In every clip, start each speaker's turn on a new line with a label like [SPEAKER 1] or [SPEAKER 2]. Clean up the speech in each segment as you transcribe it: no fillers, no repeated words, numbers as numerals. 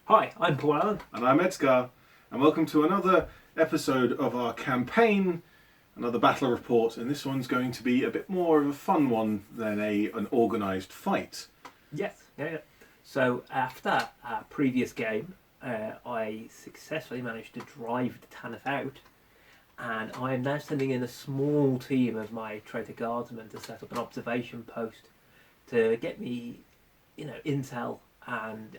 [SPEAKER 1] Hi, I'm Paul Allen.
[SPEAKER 2] And I'm ED-SKaR, and welcome to another episode of our campaign, another battle report, and this one's going to be a bit more of a fun one than an organised fight.
[SPEAKER 1] Yes, yeah. So after our previous game, I successfully managed to drive the Tanith out, and I am now sending in a small team of my traitor guardsmen to set up an observation post to get me, intel and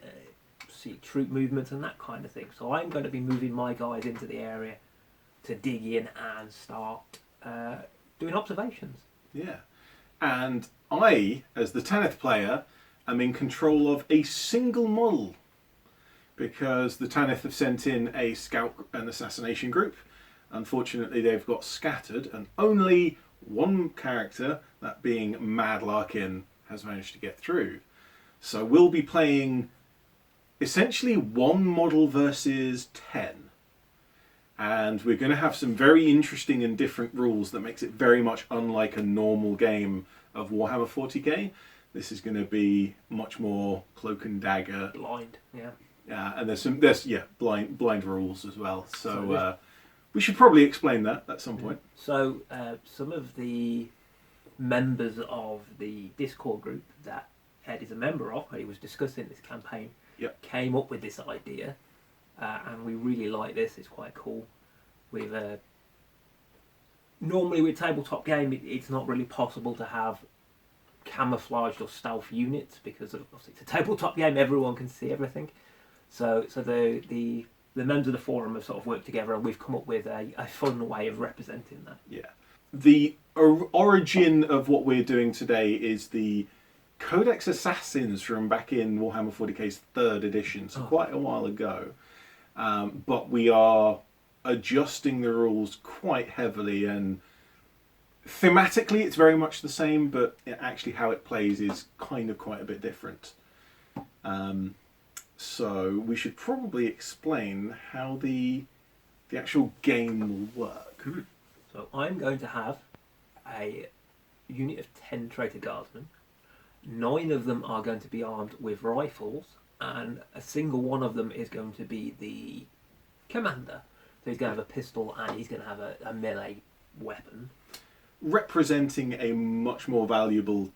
[SPEAKER 1] see troop movements and that kind of thing. So I'm going to be moving my guys into the area to dig in and start doing observations.
[SPEAKER 2] Yeah. And I, as the Tanith player, am in control of a single model because the Tanith have sent in a scout and assassination group. Unfortunately, they've got scattered, and only one character, that being Mad Larkin, has managed to get through. So we'll be playing essentially one model versus 10. And we're going to have some very interesting and different rules that makes it very much unlike a normal game of Warhammer 40k. This is going to be much more cloak and dagger.
[SPEAKER 1] Blind, yeah.
[SPEAKER 2] And there's blind rules as well. So we should probably explain that at some point.
[SPEAKER 1] So some of the members of the Discord group that Ed is a member of, he was discussing this campaign, came up with this idea, and we really like this. It's quite cool. With normally with tabletop game, it's not really possible to have camouflaged or stealth units because obviously it's a tabletop game. Everyone can see everything. So the members of the forum have sort of worked together, and we've come up with a fun way of representing that.
[SPEAKER 2] Yeah. The origin of what we're doing today is the Codex Assassins from back in Warhammer 40k's 3rd edition, so quite a while ago. But we are adjusting the rules quite heavily, and thematically it's very much the same, but actually how it plays is kind of quite a bit different. So we should probably explain how the actual game will work.
[SPEAKER 1] So I'm going to have a unit of 10 traitor guardsmen. 9 of them are going to be armed with rifles, and a single one of them is going to be the commander. So he's going to have a pistol and he's going to have a melee weapon.
[SPEAKER 2] Representing a much more valuable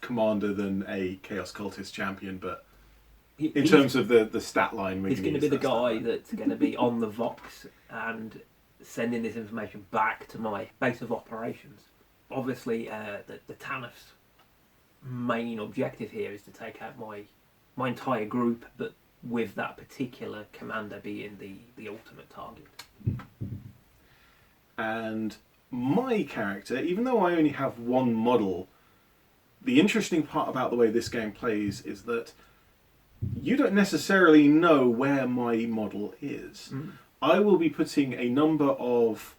[SPEAKER 2] commander than a Chaos Cultist champion, but in terms of the stat line,
[SPEAKER 1] he's going to be the guy that's going to be on the Vox and sending this information back to my base of operations. Obviously, the Tanith's main objective here is to take out my entire group, but with that particular commander being the ultimate target.
[SPEAKER 2] And my character, even though I only have one model, the interesting part about the way this game plays is that you don't necessarily know where my model is. I will be putting a number of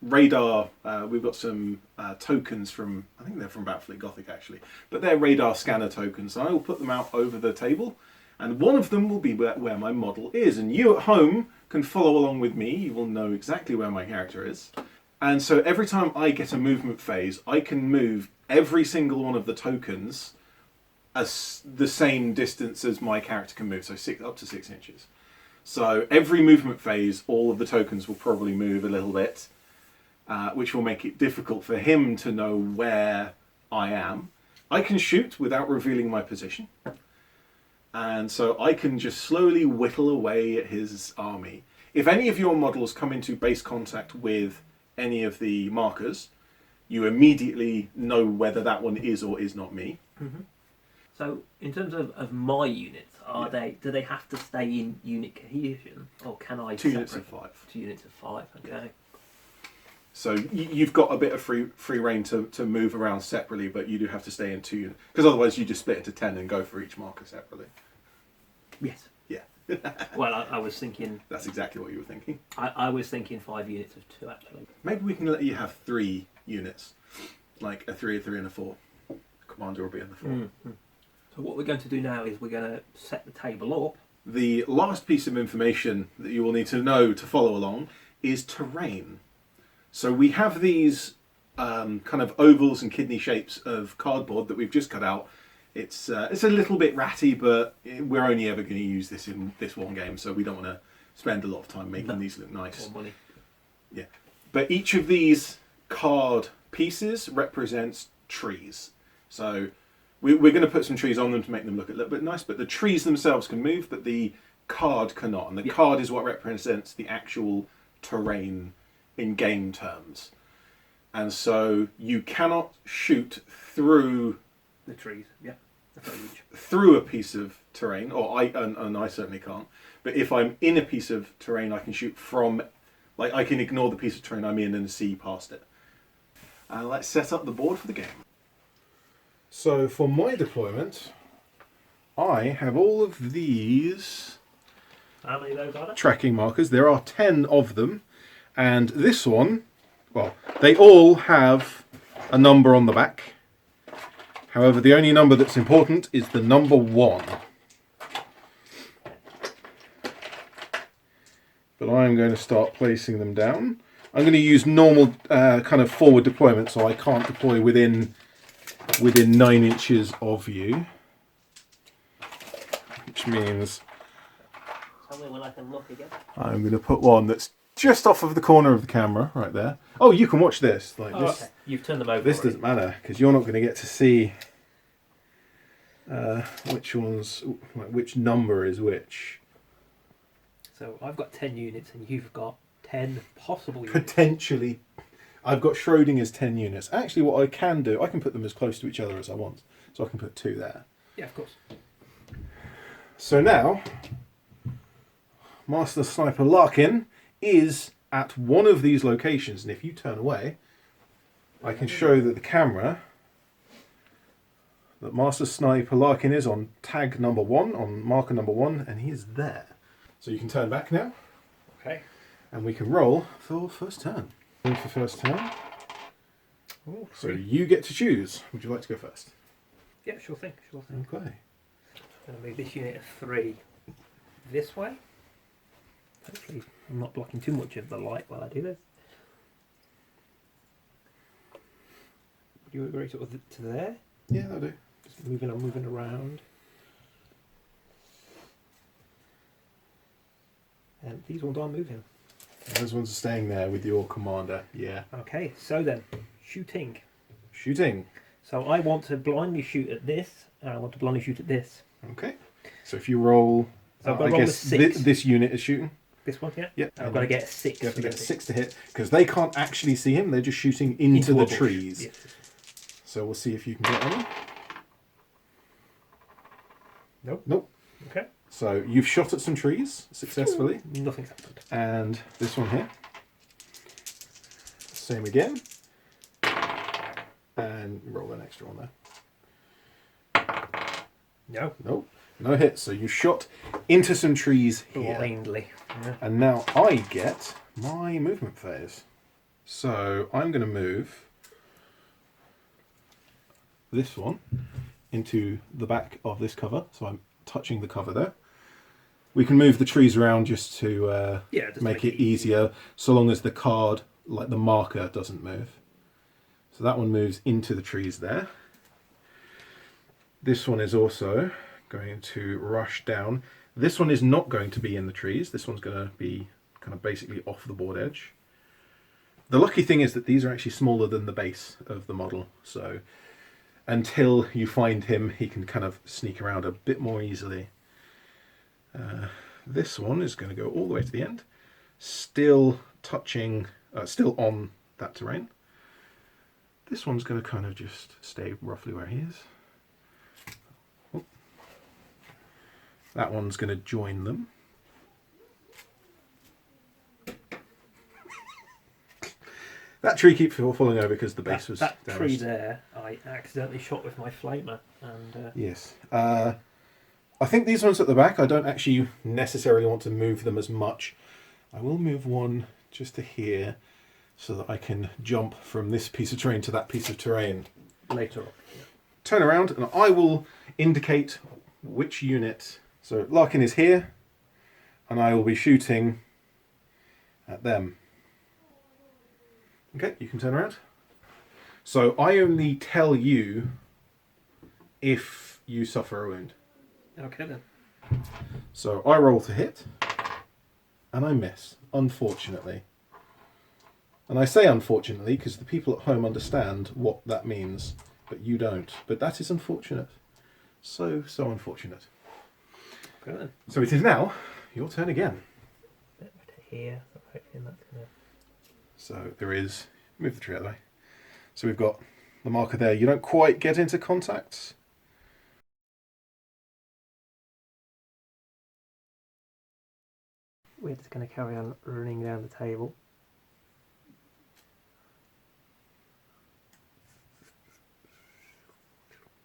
[SPEAKER 2] radar, we've got some tokens from, I think they're from Battlefleet Gothic actually, but they're radar scanner tokens. So I will put them out over the table, and one of them will be where my model is. And you at home can follow along with me. You will know exactly where my character is. And so every time I get a movement phase, I can move every single one of the tokens as the same distance as my character can move, so up to 6 inches. So every movement phase, all of the tokens will probably move a little bit, which will make it difficult for him to know where I am. I can shoot without revealing my position, and so I can just slowly whittle away at his army. If any of your models come into base contact with any of the markers, you immediately know whether that one is or is not me.
[SPEAKER 1] So, in terms of my units, do they have to stay in unit cohesion, or can I
[SPEAKER 2] 2 units of 5.
[SPEAKER 1] 2 units of 5, okay.
[SPEAKER 2] So you've got a bit of free reign to move around separately, but you do have to stay in 2 units, because otherwise you just split into 10 and go for each marker separately.
[SPEAKER 1] Yes.
[SPEAKER 2] Yeah.
[SPEAKER 1] Well, I was thinking...
[SPEAKER 2] That's exactly what you were thinking.
[SPEAKER 1] I was thinking 5 units of 2, actually.
[SPEAKER 2] Maybe we can let you have 3 units, like a 3, a 3 and a 4. The commander will be in the 4.
[SPEAKER 1] So what we're going to do now is we're going to set the table up.
[SPEAKER 2] The last piece of information that you will need to know to follow along is terrain. So we have these kind of ovals and kidney shapes of cardboard that we've just cut out It's a little bit ratty, but we're only ever going to use this in this one game, so we don't want to spend a lot of time making these look nice.
[SPEAKER 1] More money.
[SPEAKER 2] Yeah, but each of these card pieces represents trees. So we're going to put some trees on them to make them look a little bit nice, but the trees themselves can move, but the card cannot. And the card is what represents the actual terrain in game terms. And so you cannot shoot through
[SPEAKER 1] the trees, the foliage.
[SPEAKER 2] Through a piece of terrain, or I certainly can't. But if I'm in a piece of terrain, I can shoot from, like I can ignore the piece of terrain I'm in and see past it. Let's set up the board for the game. So for my deployment, I have all of these
[SPEAKER 1] How many of those are there?
[SPEAKER 2] tracking markers. There are 10 of them, and this one, well, they all have a number on the back. However, the only number that's important is the number 1. But I'm going to start placing them down. I'm going to use normal kind of forward deployment, so I can't deploy within 9 inches of you. Which means
[SPEAKER 1] Tell me when I can look again.
[SPEAKER 2] I'm going to put one that's just off of the corner of the camera, right there. Oh, you can watch this. Like this.
[SPEAKER 1] Okay. You've turned them over.
[SPEAKER 2] This
[SPEAKER 1] already.
[SPEAKER 2] doesn't matter because you're not going to get to see which ones, like which number is which.
[SPEAKER 1] So I've got 10 units and you've got 10 possible units.
[SPEAKER 2] Potentially, I've got Schrodinger's 10 units. Actually, what I can do, I can put them as close to each other as I want. So I can put 2 there.
[SPEAKER 1] Yeah, of course.
[SPEAKER 2] So now, Master Sniper Larkin is at one of these locations, and if you turn away, I can show that the camera that Master Sniper Larkin is on tag number 1, on marker number 1, and he is there. So you can turn back now.
[SPEAKER 1] Okay.
[SPEAKER 2] And we can roll for first turn. Roll for first turn.
[SPEAKER 1] Oh,
[SPEAKER 2] So you get to choose. Would you like to go first?
[SPEAKER 1] Yeah, sure thing.
[SPEAKER 2] Okay.
[SPEAKER 1] I'm going to move this unit of 3 this way. Hopefully I'm not blocking too much of the light while I do this. Would you agree sort of to there?
[SPEAKER 2] Yeah, that'll do.
[SPEAKER 1] Just moving around. And these ones are moving.
[SPEAKER 2] Those ones are staying there with your commander. Yeah.
[SPEAKER 1] Okay, so then, shooting.
[SPEAKER 2] Shooting.
[SPEAKER 1] So I want to blindly shoot at this, and I want to blindly shoot at this.
[SPEAKER 2] Okay. So if you roll,
[SPEAKER 1] So I've got to
[SPEAKER 2] I
[SPEAKER 1] roll a
[SPEAKER 2] guess
[SPEAKER 1] 6.
[SPEAKER 2] this unit is shooting.
[SPEAKER 1] This one, yeah?
[SPEAKER 2] Yep.
[SPEAKER 1] I've got to get a 6.
[SPEAKER 2] You have to get 6 to hit because they can't actually see him. They're just shooting into
[SPEAKER 1] a
[SPEAKER 2] the
[SPEAKER 1] bush.
[SPEAKER 2] trees.
[SPEAKER 1] Yes.
[SPEAKER 2] So we'll see if you can get any.
[SPEAKER 1] Nope.
[SPEAKER 2] Nope.
[SPEAKER 1] Okay.
[SPEAKER 2] So you've shot at some trees successfully.
[SPEAKER 1] Nothing's happened.
[SPEAKER 2] And this one here. Same again. And roll an extra one there.
[SPEAKER 1] No.
[SPEAKER 2] Nope. No hits. So you shot into some trees here.
[SPEAKER 1] Blindly. Yeah.
[SPEAKER 2] And now I get my movement phase. So I'm going to move this one into the back of this cover. So I'm touching the cover there. We can move the trees around just to
[SPEAKER 1] just
[SPEAKER 2] make it easier, so long as the card, like the marker, doesn't move. So that one moves into the trees there. This one is also going to rush down. This one is not going to be in the trees. This one's going to be kind of basically off the board edge. The lucky thing is that these are actually smaller than the base of the model, so until you find him, he can kind of sneak around a bit more easily. This one is going to go all the way to the end, still touching, still on that terrain. This one's going to kind of just stay roughly where he is. Oh. That one's going to join them. That tree keeps falling over because the base was
[SPEAKER 1] that
[SPEAKER 2] damaged.
[SPEAKER 1] tree there, I accidentally shot with my flamer, and
[SPEAKER 2] Yes. I think these ones at the back, I don't actually necessarily want to move them as much. I will move one just to here so that I can jump from this piece of terrain to that piece of terrain.
[SPEAKER 1] later on.
[SPEAKER 2] Turn around and I will indicate which unit. So Larkin is here and I will be shooting at them. Okay, you can turn around. So I only tell you if you suffer a wound.
[SPEAKER 1] Okay then.
[SPEAKER 2] So I roll to hit, and I miss, unfortunately. And I say unfortunately because the people at home understand what that means, but you don't. But that is unfortunate. So unfortunate.
[SPEAKER 1] Okay then.
[SPEAKER 2] So it is now your turn again.
[SPEAKER 1] Bit to here. So hopefully that's gonna.
[SPEAKER 2] So there is, move the tree out of the way. So we've got the marker there. You don't quite get into contact.
[SPEAKER 1] We're just going to carry on running down the table.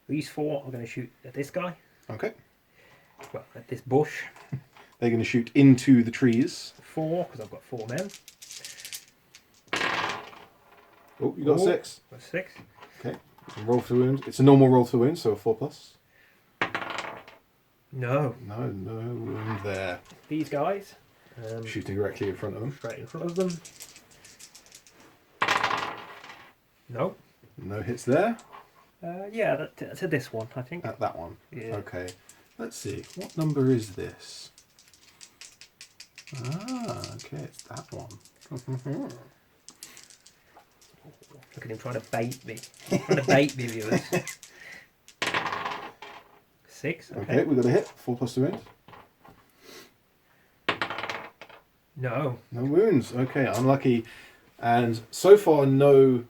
[SPEAKER 1] These 4 are going to shoot at this guy.
[SPEAKER 2] Okay.
[SPEAKER 1] Well, at this bush.
[SPEAKER 2] They're going to shoot into the trees.
[SPEAKER 1] 4, because I've got 4 men.
[SPEAKER 2] Oh, you got a 6.
[SPEAKER 1] Got 6.
[SPEAKER 2] Okay. You can roll for wound. It's a normal roll for wound, so a 4+.
[SPEAKER 1] No.
[SPEAKER 2] No wound there.
[SPEAKER 1] These guys.
[SPEAKER 2] Shooting directly in front of them.
[SPEAKER 1] Straight in front of them. No.
[SPEAKER 2] No hits there.
[SPEAKER 1] Yeah, that's this one, I think.
[SPEAKER 2] At that one.
[SPEAKER 1] Yeah.
[SPEAKER 2] Okay. Let's see. What number is this? Ah, okay, it's that one.
[SPEAKER 1] Look at him trying to bait me. Trying to bait me, viewers. 6.
[SPEAKER 2] Okay, we got a hit. 4+ to wound.
[SPEAKER 1] No.
[SPEAKER 2] No wounds. Okay, unlucky. And so far, no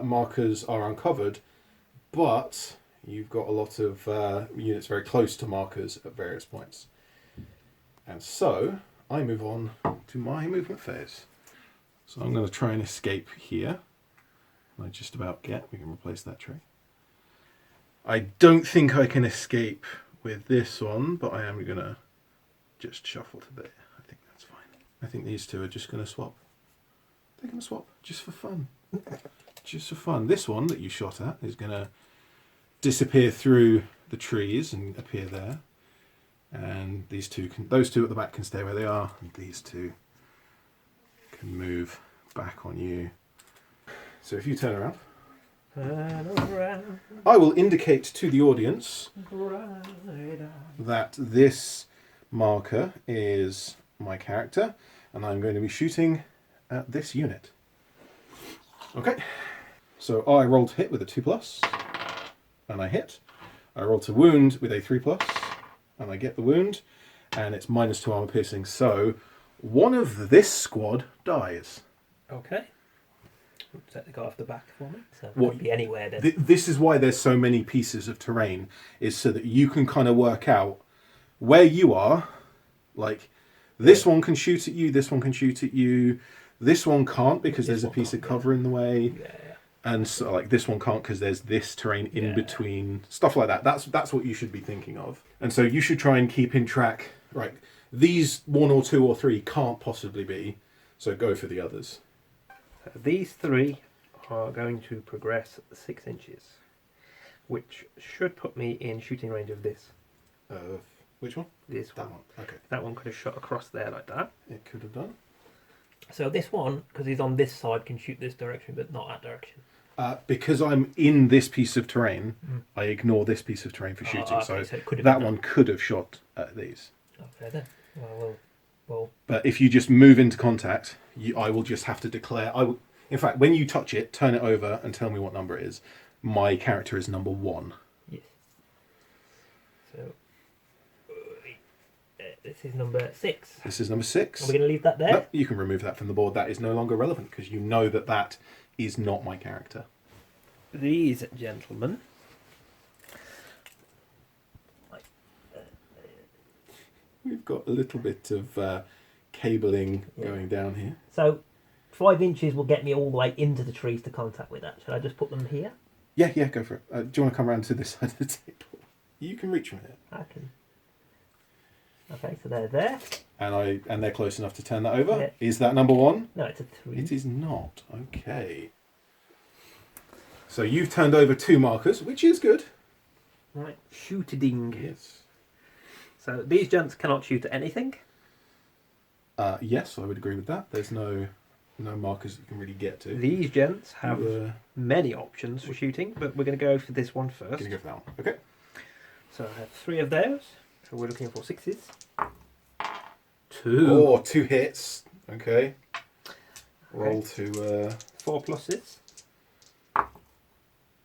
[SPEAKER 2] markers are uncovered, but you've got a lot of units very close to markers at various points. And so I move on to my movement phase. So I'm going to try and escape here. I just about get. We can replace that tree. I don't think I can escape with this one, but I am going to just shuffle to there. I think that's fine. I think these two are just going to swap. They're going to swap just for fun. Just for fun. This one that you shot at is going to disappear through the trees and appear there. And these two can, those two at the back can stay where they are, and these two can move back on you. So if you turn around, I will indicate to the audience that this marker is my character, and I'm going to be shooting at this unit. Okay, so I roll to hit with a 2+, and I hit. I roll to wound with a 3+, and I get the wound, and it's -2 armor piercing. So one of this squad dies.
[SPEAKER 1] Okay. Set the guy off the back for me. So it
[SPEAKER 2] What-
[SPEAKER 1] could be anywhere then.
[SPEAKER 2] This is why there's so many pieces of terrain, is so that you can kind of work out where you are. Like, this one can shoot at you, this one can shoot at you, this one can't because there's a piece of cover in the way, and so like this one can't because there's this terrain in between, stuff like that. That's what you should be thinking of. And so you should try and keep in track, right, these 1 or 2 or 3 can't possibly be, so go for the others.
[SPEAKER 1] These 3 are going to progress 6 inches, which should put me in shooting range of this.
[SPEAKER 2] Which one?
[SPEAKER 1] This
[SPEAKER 2] That
[SPEAKER 1] one.
[SPEAKER 2] one. Okay.
[SPEAKER 1] That one could have shot across there like that.
[SPEAKER 2] It could have done.
[SPEAKER 1] So this one, because he's on this side, can shoot this direction, but not that direction.
[SPEAKER 2] Because I'm in this piece of terrain, I ignore this piece of terrain for shooting.
[SPEAKER 1] Okay, so it could have
[SPEAKER 2] that
[SPEAKER 1] been
[SPEAKER 2] one could have shot at these.
[SPEAKER 1] Okay then. Well.
[SPEAKER 2] But if you just move into contact, I will just have to declare. In fact, when you touch it, turn it over and tell me what number it is. My character is number 1.
[SPEAKER 1] Yes. So this is number 6.
[SPEAKER 2] This is number 6.
[SPEAKER 1] Are we going to leave that there?
[SPEAKER 2] No, you can remove that from the board. That is no longer relevant because you know that that is not my character.
[SPEAKER 1] These gentlemen.
[SPEAKER 2] We've got a little bit of cabling going down here.
[SPEAKER 1] So 5 inches will get me all the way into the trees to contact with that. Should I just put them here?
[SPEAKER 2] Yeah, go for it. Do you want to come around to this side of the table? You can reach from here.
[SPEAKER 1] I can. Okay, so they're there.
[SPEAKER 2] And they're close enough to turn that over.
[SPEAKER 1] Yeah.
[SPEAKER 2] Is that number 1?
[SPEAKER 1] No, it's a 3.
[SPEAKER 2] It is not. Okay. So you've turned over 2 markers, which is good.
[SPEAKER 1] Right, shoot-a-ding.
[SPEAKER 2] Yes.
[SPEAKER 1] So these gents cannot shoot at anything.
[SPEAKER 2] Yes, I would agree with that. There's no markers you can really get to.
[SPEAKER 1] These gents have many options for shooting, but we're going to go for this one first.
[SPEAKER 2] Going to go for that one. Okay.
[SPEAKER 1] So I have 3 of those. So we're looking for 6s. 2.
[SPEAKER 2] Oh, 2 hits. Okay. Roll to
[SPEAKER 1] 4 pluses.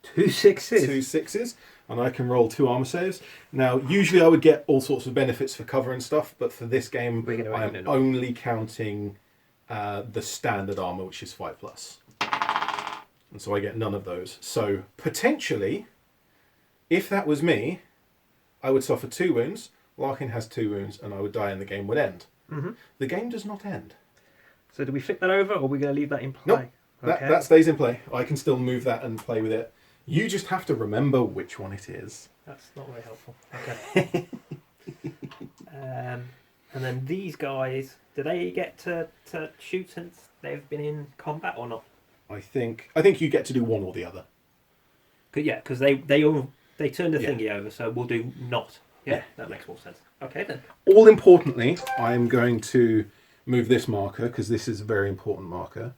[SPEAKER 1] 2 6s.
[SPEAKER 2] 2 6s. And I can roll 2 armor saves. Now, usually I would get all sorts of benefits for cover and stuff, but for this game, I'm only counting the standard armor, which is 5+. And so I get none of those. So, potentially, if that was me, I would suffer 2 wounds, Larkin has 2 wounds, and I would die and the game would end.
[SPEAKER 1] Mm-hmm.
[SPEAKER 2] The game does not end.
[SPEAKER 1] So do we flip that over, or are we going to leave that in play?
[SPEAKER 2] Nope,
[SPEAKER 1] okay.
[SPEAKER 2] that stays in play. I can still move that and play with it. You just have to remember which one it is.
[SPEAKER 1] That's not very helpful. Okay. And then these guys, do they get to shoot since they've been in combat or not?
[SPEAKER 2] I think you get to do one or the other.
[SPEAKER 1] Yeah, because they turned the thingy over, so we'll do not. Yeah, that makes more sense. Okay then.
[SPEAKER 2] All importantly, I'm going to move this marker because this is a very important marker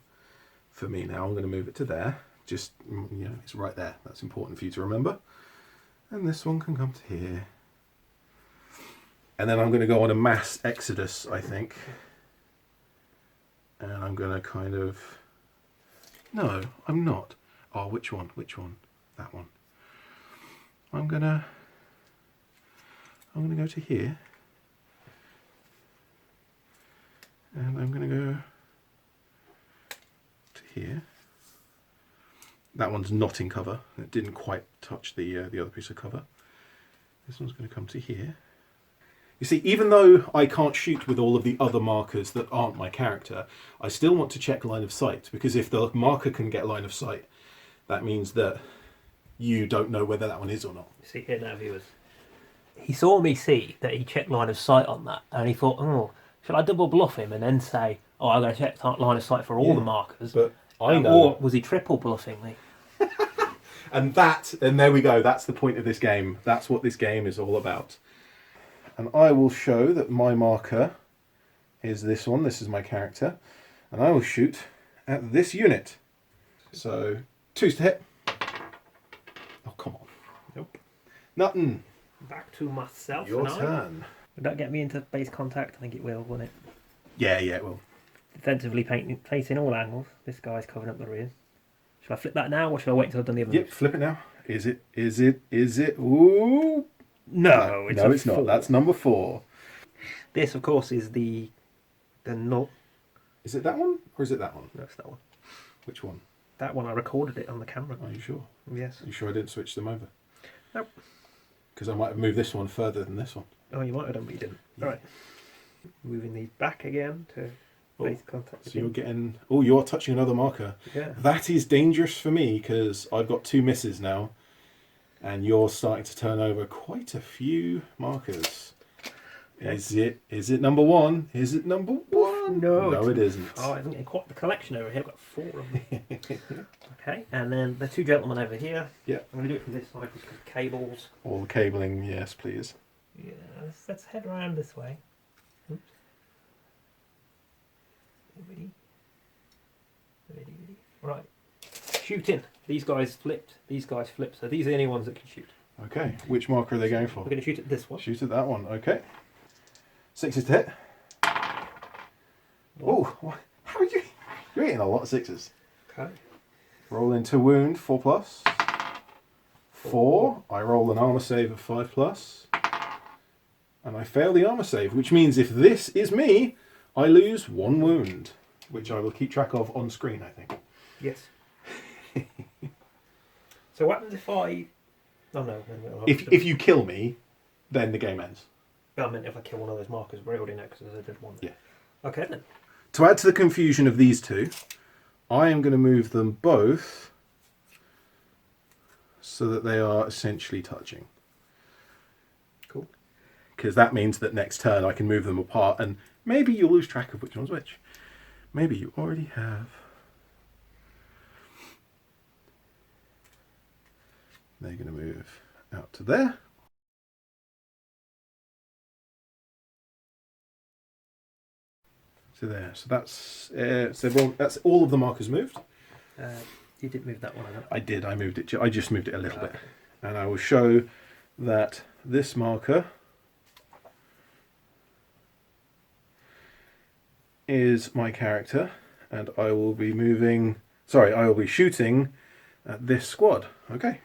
[SPEAKER 2] for me now. I'm going to move it to there. Just, it's right there. That's important for you to remember. And this one can come to here. And then I'm going to go on a mass exodus, I think. And I'm going to kind of... No, I'm not. Oh, which one? Which one? That one. I'm going to go to here. And I'm going to go to here. That one's not in cover. It didn't quite touch the other piece of cover. This one's going to come to here. You see, even though I can't shoot with all of the other markers that aren't my character, I still want to check line of sight, because if the marker can get line of sight, that means that you don't know whether that one is or not.
[SPEAKER 1] See here now, viewers. He saw me see that he checked line of sight on that, and he thought, oh, shall I double bluff him and then say, oh, I'm going to check line of sight for all the markers?
[SPEAKER 2] But I know.
[SPEAKER 1] Or was he triple bluffing me?
[SPEAKER 2] And there we go. That's the point of this game. That's what this game is all about. And I will show that my marker is this one. This is my character. And I will shoot at this unit. So, 2s to hit. Oh, come on.
[SPEAKER 1] Nope.
[SPEAKER 2] Nothing.
[SPEAKER 1] Back to myself.
[SPEAKER 2] Your turn.
[SPEAKER 1] Would that get me into base contact? I think it will, won't it?
[SPEAKER 2] Yeah, it will.
[SPEAKER 1] Defensively facing all angles. This guy's covering up the rear. Shall I flip that now, or shall I wait until I've done the other?
[SPEAKER 2] Yep, flip it now. Is it? Ooh.
[SPEAKER 1] No,
[SPEAKER 2] it's not. That's number 4.
[SPEAKER 1] This, of course, is the null.
[SPEAKER 2] Is it that one, or is it that one?
[SPEAKER 1] No, it's that one.
[SPEAKER 2] Which one?
[SPEAKER 1] That one, I recorded it on the camera.
[SPEAKER 2] Are you sure?
[SPEAKER 1] Yes.
[SPEAKER 2] Are you sure I didn't switch them over?
[SPEAKER 1] Nope.
[SPEAKER 2] Because I might have moved this one further than this one.
[SPEAKER 1] Oh, you might have done, but you didn't.
[SPEAKER 2] Yeah.
[SPEAKER 1] All right. Moving these back again to base contact.
[SPEAKER 2] So you're getting... Oh, you're touching another marker.
[SPEAKER 1] Yeah.
[SPEAKER 2] That is dangerous for me, because I've got 2 misses now. And you're starting to turn over quite a few markers. Okay. Is it number 1? Is it number 1? No, it isn't.
[SPEAKER 1] Oh, I think quite the collection over here. I've got 4 of them. Okay, and then the 2 gentlemen over here.
[SPEAKER 2] Yeah.
[SPEAKER 1] I'm going to do it from this side because cables.
[SPEAKER 2] All the cabling, yes, please.
[SPEAKER 1] Yeah, let's head around this way. Oops. Ready. Right. Shooting. These guys flipped. These guys flipped. So these are the only ones that can shoot.
[SPEAKER 2] Okay. Which marker are they going for?
[SPEAKER 1] We're going to shoot at this one.
[SPEAKER 2] Shoot at that one. Okay. 6s to hit. Oh, how are you? You're hitting a lot of 6s.
[SPEAKER 1] Okay.
[SPEAKER 2] Roll into wound 4+. 4. I roll an armor save of 5+. And I fail the armor save, which means if this is me, I lose 1 wound, which I will keep track of on screen, I think.
[SPEAKER 1] Yes. So what happens if I... Oh no.
[SPEAKER 2] If you kill me, then the game ends.
[SPEAKER 1] I meant if I kill one of those markers, but I already know because I did one.
[SPEAKER 2] Yeah.
[SPEAKER 1] Okay then.
[SPEAKER 2] To add to the confusion of these 2, I am going to move them both so that they are essentially touching.
[SPEAKER 1] Cool.
[SPEAKER 2] Because that means that next turn I can move them apart, and maybe you'll lose track of which one's which. Maybe you already have. They're going to move out to there. To there. So that's all of the markers moved.
[SPEAKER 1] You did move that one, I know.
[SPEAKER 2] I did. I moved it. I just moved it a little bit, and I will show that this marker is my character, and I will be moving. Sorry, I will be shooting at this squad. Okay.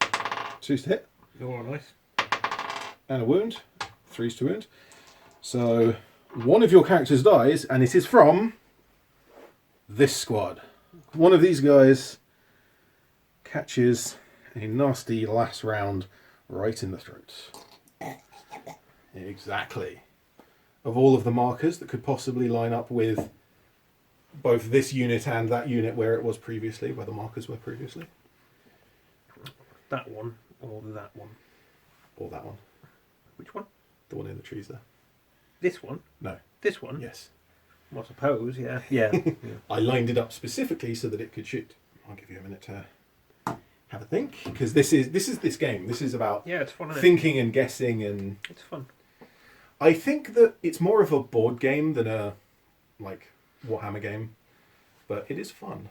[SPEAKER 2] 2's to hit.
[SPEAKER 1] Oh, nice.
[SPEAKER 2] And a wound. 3's to wound. So one of your characters dies, and it is from this squad. One of these guys catches a nasty last round right in the throat. Exactly. Of all of the markers that could possibly line up with both this unit and that unit where it was previously, where the markers were previously.
[SPEAKER 1] That one or that one?
[SPEAKER 2] Or that one.
[SPEAKER 1] Which one?
[SPEAKER 2] The one in the trees there.
[SPEAKER 1] This one?
[SPEAKER 2] No.
[SPEAKER 1] This one?
[SPEAKER 2] Yes.
[SPEAKER 1] Well, I suppose, yeah. Yeah.
[SPEAKER 2] I lined it up specifically so that it could shoot. I'll give you a minute to have a think, because this is this game. This is about
[SPEAKER 1] It's fun, isn't it?
[SPEAKER 2] thinking and guessing, and
[SPEAKER 1] It's fun.
[SPEAKER 2] I think that it's more of a board game than a like Warhammer game, but it is fun.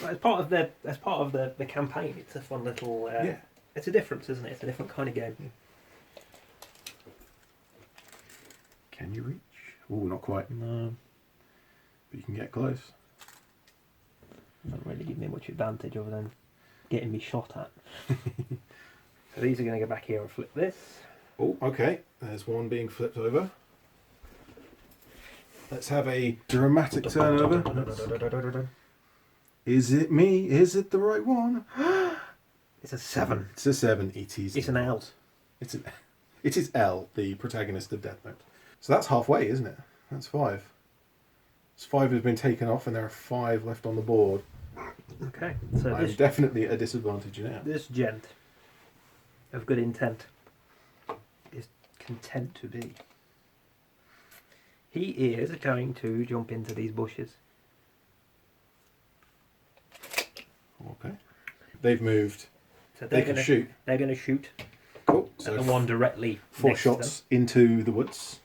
[SPEAKER 1] As part of the campaign, it's a fun little.
[SPEAKER 2] Yeah.
[SPEAKER 1] It's a difference, isn't it? It's a different kind of game.
[SPEAKER 2] Can you reach? Oh, not quite.
[SPEAKER 1] No,
[SPEAKER 2] But you can get close.
[SPEAKER 1] doesn't really give me much advantage other than getting me shot at. So these are going to go back here and flip this.
[SPEAKER 2] Oh, okay. There's one being flipped over. Let's have a dramatic turnover. Is it me? Is it the right one?
[SPEAKER 1] It's a 7.
[SPEAKER 2] It's a 7. It is.
[SPEAKER 1] It's an L.
[SPEAKER 2] It is L, the protagonist of Death Note. So that's halfway, isn't it? That's 5. So 5 has been taken off, and there are 5 left on the board.
[SPEAKER 1] Okay, so
[SPEAKER 2] I'm definitely at a disadvantage now.
[SPEAKER 1] this gent of good intent is content to be. He is going to jump into these bushes.
[SPEAKER 2] Okay. They've moved.
[SPEAKER 1] So
[SPEAKER 2] They can shoot.
[SPEAKER 1] They're going to shoot
[SPEAKER 2] Cool.
[SPEAKER 1] at
[SPEAKER 2] So
[SPEAKER 1] the one directly
[SPEAKER 2] 4
[SPEAKER 1] next to
[SPEAKER 2] shots into the woods.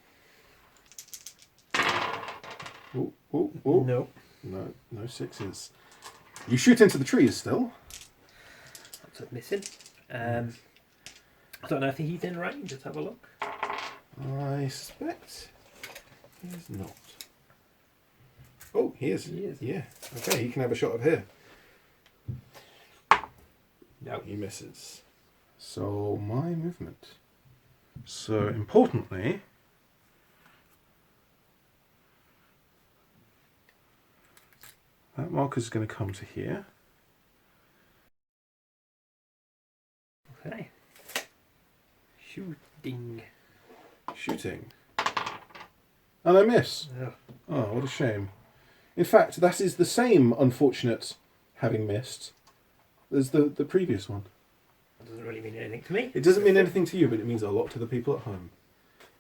[SPEAKER 2] Ooh, ooh, ooh.
[SPEAKER 1] them.
[SPEAKER 2] No, no 6s. You shoot into the trees still.
[SPEAKER 1] That's a missing. I don't know if he's in range. Let's have a look.
[SPEAKER 2] I suspect he is not. Oh, he is.
[SPEAKER 1] He is.
[SPEAKER 2] Yeah. Okay, he can have a shot up here.
[SPEAKER 1] No.
[SPEAKER 2] He misses. So my movement. So importantly, that marker is going to come to here.
[SPEAKER 1] Okay. Shooting.
[SPEAKER 2] Shooting. And I miss.
[SPEAKER 1] Ugh.
[SPEAKER 2] Oh, what a shame. In fact, that is the same unfortunate having missed as the previous one.
[SPEAKER 1] That doesn't really mean anything to me.
[SPEAKER 2] It doesn't mean anything to you, but it means a lot to the people at home.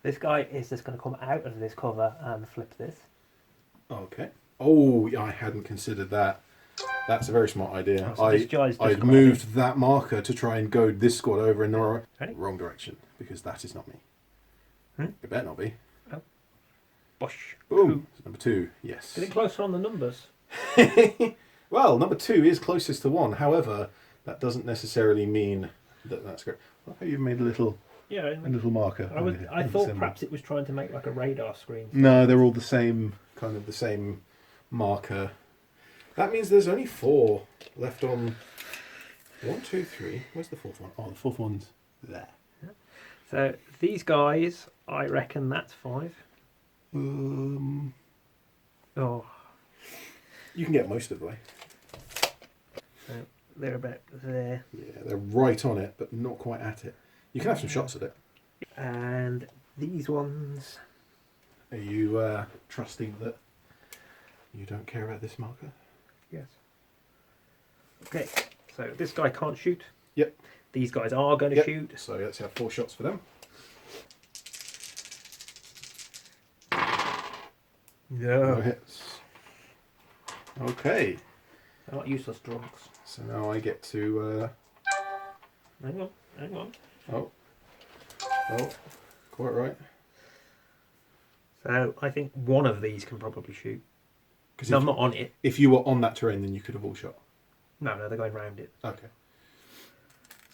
[SPEAKER 1] This guy is just going to come out of this cover and flip this.
[SPEAKER 2] Okay. Oh, I hadn't considered that. That's a very smart idea.
[SPEAKER 1] Oh, so this guy's just
[SPEAKER 2] I'd
[SPEAKER 1] come
[SPEAKER 2] moved that marker to try and goad this squad over in the
[SPEAKER 1] Ready?
[SPEAKER 2] wrong direction, because that is not me.
[SPEAKER 1] Hmm?
[SPEAKER 2] It better not be.
[SPEAKER 1] Bosh.
[SPEAKER 2] Boom. Number 2, yes.
[SPEAKER 1] Getting closer on the numbers.
[SPEAKER 2] Well, number 2 is closest to 1. However, that doesn't necessarily mean that that's great. Look how you've made a little marker.
[SPEAKER 1] I thought perhaps it was trying to make like a radar screen.
[SPEAKER 2] No, they're all the same, kind of the same marker. That means there's only 4 left on 1, 2, 3. Where's the 4th one? Oh, the 4th one's there.
[SPEAKER 1] So these guys, I reckon that's 5. Oh,
[SPEAKER 2] You can get most of the way.
[SPEAKER 1] so they're about there.
[SPEAKER 2] Yeah, they're right on it, but not quite at it. You can have some shots at it.
[SPEAKER 1] And these ones,
[SPEAKER 2] Are you trusting that you don't care about this marker?
[SPEAKER 1] yes. Okay, so this guy can't shoot.
[SPEAKER 2] Yep.
[SPEAKER 1] These guys are going to
[SPEAKER 2] Yep.
[SPEAKER 1] shoot.
[SPEAKER 2] So let's have 4 shots for them. No
[SPEAKER 1] No,
[SPEAKER 2] hits. Okay.
[SPEAKER 1] they're not useless drunks.
[SPEAKER 2] So now I get to...
[SPEAKER 1] Hang on.
[SPEAKER 2] Oh, quite right.
[SPEAKER 1] So I think one of these can probably shoot.
[SPEAKER 2] Because
[SPEAKER 1] No, I'm not on it.
[SPEAKER 2] if you were on that terrain, then you could have all shot.
[SPEAKER 1] No, they're going round it.
[SPEAKER 2] Okay.